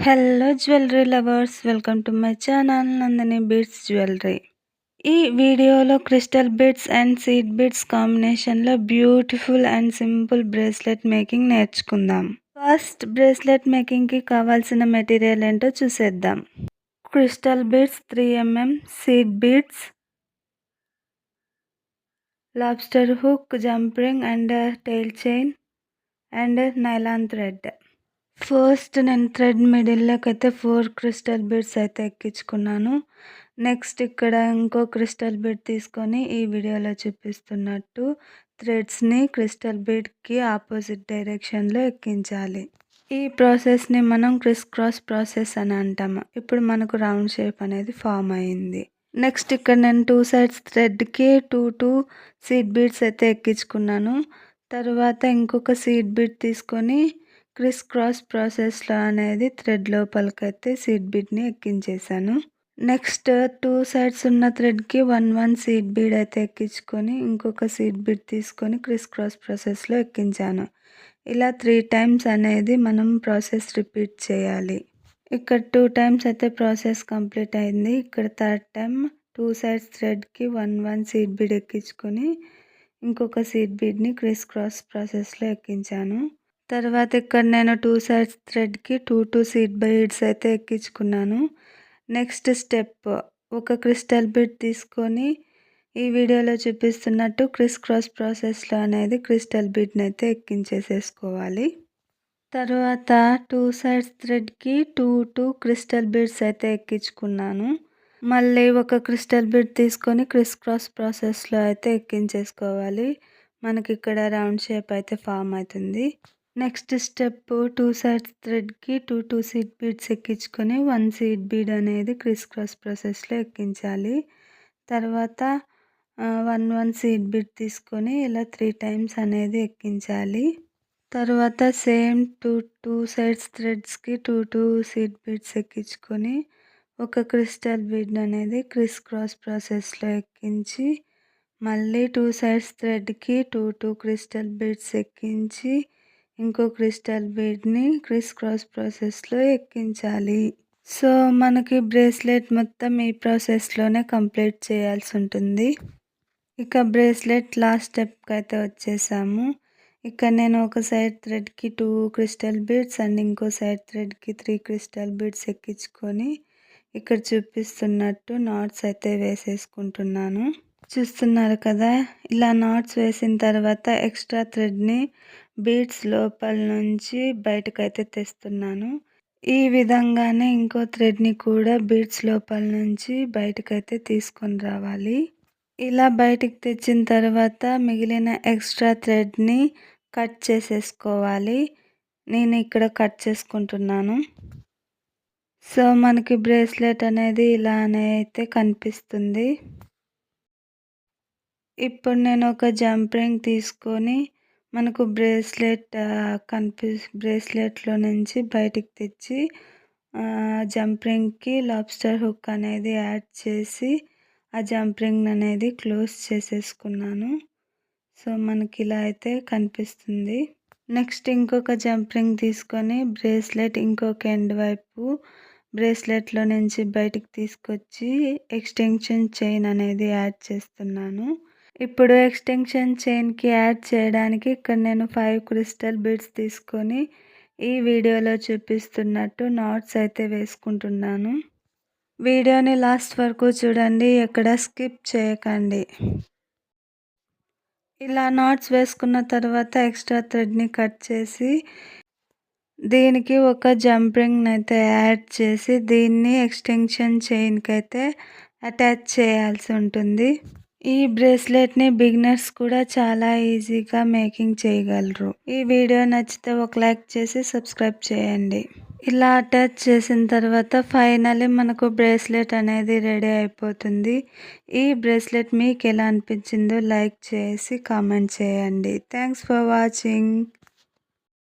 Hello jewellery lovers, welcome to my channel Nandini beads jewellery. ఈ వీడియోలో crystal beads and seed beads కాంబినేషన్లో beautiful and simple bracelet making నేర్చుకుందాం. First bracelet మేకింగ్కి కావాల్సిన material ఏంటో చూసేద్దాం. Crystal beads 3 mm, seed beads, lobster hook, jump ring and tail chain and nylon thread. First నేను thread మిడిల్లోకి అయితే 4 క్రిస్టల్ బీడ్స్ అయితే ఎక్కించుకున్నాను. నెక్స్ట్ ఇక్కడ ఇంకో క్రిస్టల్ బీడ్ తీసుకొని ఈ వీడియోలో చూపిస్తున్నట్టు థ్రెడ్స్ని క్రిస్టల్ బీడ్కి ఆపోజిట్ డైరెక్షన్లో ఎక్కించాలి. ఈ ప్రాసెస్ని మనం క్రిస్ క్రాస్ ప్రాసెస్ అని అంటాము. ఇప్పుడు మనకు రౌండ్ షేప్ అనేది ఫామ్ అయింది. నెక్స్ట్ ఇక్కడ నేను 2 సైడ్స్ థ్రెడ్కి 2 సీడ్ బీడ్స్ అయితే ఎక్కించుకున్నాను. తర్వాత ఇంకొక సీడ్ బీడ్ తీసుకొని క్రిస్ క్రాస్ ప్రాసెస్లో అనేది థ్రెడ్ లోపలికైతే సీడ్ బీడ్ని ఎక్కించేసాను. నెక్స్ట్ 2 సైడ్స్ ఉన్న థ్రెడ్కి 1 సీడ్ బీడ్ అయితే ఎక్కించుకొని ఇంకొక సీడ్ బీడ్ తీసుకొని క్రిస్ క్రాస్ ప్రాసెస్లో ఎక్కించాను. ఇలా 3 టైమ్స్ అనేది మనం ప్రాసెస్ రిపీట్ చేయాలి. ఇక్కడ 2 టైమ్స్ అయితే ప్రాసెస్ కంప్లీట్ అయింది. ఇక్కడ 3rd టైం 2 సైడ్స్ థ్రెడ్కి 1 సీడ్ బీడ్ ఎక్కించుకొని ఇంకొక సీడ్ బీడ్ని క్రిస్ క్రాస్ ప్రాసెస్లో ఎక్కించాను. తర్వాత ఇక్కడ నేను 2 సైడ్స్ థ్రెడ్కి 2 సీడ్ బీడ్స్ అయితే ఎక్కించుకున్నాను. నెక్స్ట్ స్టెప్ ఒక క్రిస్టల్ బీడ్ తీసుకొని ఈ వీడియోలో చూపిస్తున్నట్టు క్రిస్ క్రాస్ ప్రాసెస్లో అనేది క్రిస్టల్ బీడ్ని అయితే ఎక్కించేసేసుకోవాలి. తర్వాత 2 సైడ్స్ థ్రెడ్కి 2 క్రిస్టల్ బీడ్స్ అయితే ఎక్కించుకున్నాను. మళ్ళీ ఒక క్రిస్టల్ బీడ్ తీసుకొని క్రిస్ క్రాస్ ప్రాసెస్లో అయితే ఎక్కించేసుకోవాలి. మనకి ఇక్కడ రౌండ్ షేప్ అయితే ఫామ్ అవుతుంది. నెక్స్ట్ స్టెప్ 2 సైడ్స్ థ్రెడ్కి 2 సీడ్ బీడ్స్ ఎక్కించుకొని 1 సీడ్ బీడ్ అనేది క్రిస్ క్రాస్ ప్రాసెస్లో ఎక్కించాలి. తర్వాత 1 సీడ్ బీడ్ తీసుకొని ఇలా 3 టైమ్స్ అనేది ఎక్కించాలి. తర్వాత సేమ్ 2 సైడ్స్ థ్రెడ్స్కి 2 సీడ్ బీడ్స్ ఎక్కించుకొని ఒక క్రిస్టల్ బీడ్ అనేది క్రిస్ క్రాస్ ప్రాసెస్లో ఎక్కించి మళ్ళీ 2 సైడ్స్ థ్రెడ్కి 2 క్రిస్టల్ బీడ్స్ ఎక్కించి ఇంకో క్రిస్టల్ బీడ్ని క్రిస్ క్రాస్ ప్రాసెస్లో ఎక్కించాలి. సో మనకి బ్రేస్లెట్ మొత్తం ఈ ప్రాసెస్లోనే కంప్లీట్ చేయాల్సి ఉంటుంది. ఇక బ్రేస్లెట్ లాస్ట్ స్టెప్కి అయితే వచ్చేసాము. ఇక్కడ నేను ఒక సైడ్ థ్రెడ్కి 2 క్రిస్టల్ బీడ్స్ అండ్ ఇంకో సైడ్ థ్రెడ్కి 3 క్రిస్టల్ బీడ్స్ ఎక్కించుకొని ఇక్కడ చూపిస్తున్నట్టు నాట్స్ అయితే వేసేసుకుంటున్నాను. చూస్తున్నారు కదా, ఇలా నాట్స్ వేసిన తర్వాత ఎక్స్ట్రా థ్రెడ్ని బీడ్స్ లోపల నుంచి బయటకైతే తెస్తున్నాను. ఈ విధంగానే ఇంకో థ్రెడ్ని కూడా బీడ్స్ లోపల నుంచి బయటకైతే తీసుకొని రావాలి. ఇలా బయటికి తెచ్చిన తర్వాత మిగిలిన ఎక్స్ట్రా థ్రెడ్ని కట్ చేసేసుకోవాలి. నేను ఇక్కడ కట్ చేసుకుంటున్నాను. సో మనకి బ్రేస్లెట్ అనేది ఇలానే అయితే కనిపిస్తుంది. ఇప్పుడు నేను ఒక జంప్ రింగ్ తీసుకొని మనకు బ్రేస్లెట్లో నుంచి బయటికి తెచ్చి జంప్ రింగ్కి లాబ్స్టర్ హుక్ అనేది యాడ్ చేసి ఆ జంప్ రింగ్ అనేది క్లోజ్ చేసేసుకున్నాను. సో మనకి ఇలా అయితే కనిపిస్తుంది. నెక్స్ట్ ఇంకొక జంప్ రింగ్ తీసుకొని బ్రేస్లెట్ ఇంకొక ఎండ్ వైపు బ్రేస్లెట్లో నుంచి బయటికి తీసుకొచ్చి ఎక్స్టెన్షన్ చైన్ అనేది యాడ్ చేస్తున్నాను. ఇప్పుడు ఎక్స్టెన్షన్ చైన్కి యాడ్ చేయడానికి ఇక్కడ నేను 5 క్రిస్టల్ బీడ్స్ తీసుకొని ఈ వీడియోలో చూపిస్తున్నట్టు నాట్స్ అయితే వేసుకుంటున్నాను. వీడియోని లాస్ట్ వరకు చూడండి, ఎక్కడ స్కిప్ చేయకండి. ఇలా నాట్స్ వేసుకున్న తర్వాత ఎక్స్ట్రా థ్రెడ్ని కట్ చేసి దీనికి ఒక జంప్ రింగ్ని అయితే యాడ్ చేసి దీన్ని ఎక్స్టెన్షన్ చైన్కి అయితే అటాచ్ చేయాల్సి ఉంటుంది. ఈ బ్రేస్లెట్ని బిగినర్స్ కూడా చాలా ఈజీగా మేకింగ్ చేయగలరు. ఈ వీడియో నచ్చితే ఒక లైక్ చేసి సబ్స్క్రైబ్ చేయండి. ఇలా అటాచ్ చేసిన తర్వాత ఫైనల్లీ మనకు బ్రేస్లెట్ అనేది రెడీ అయిపోతుంది. ఈ బ్రేస్లెట్ మీకు ఎలా అనిపించిందో లైక్ చేసి కామెంట్ చేయండి. Thanks for watching.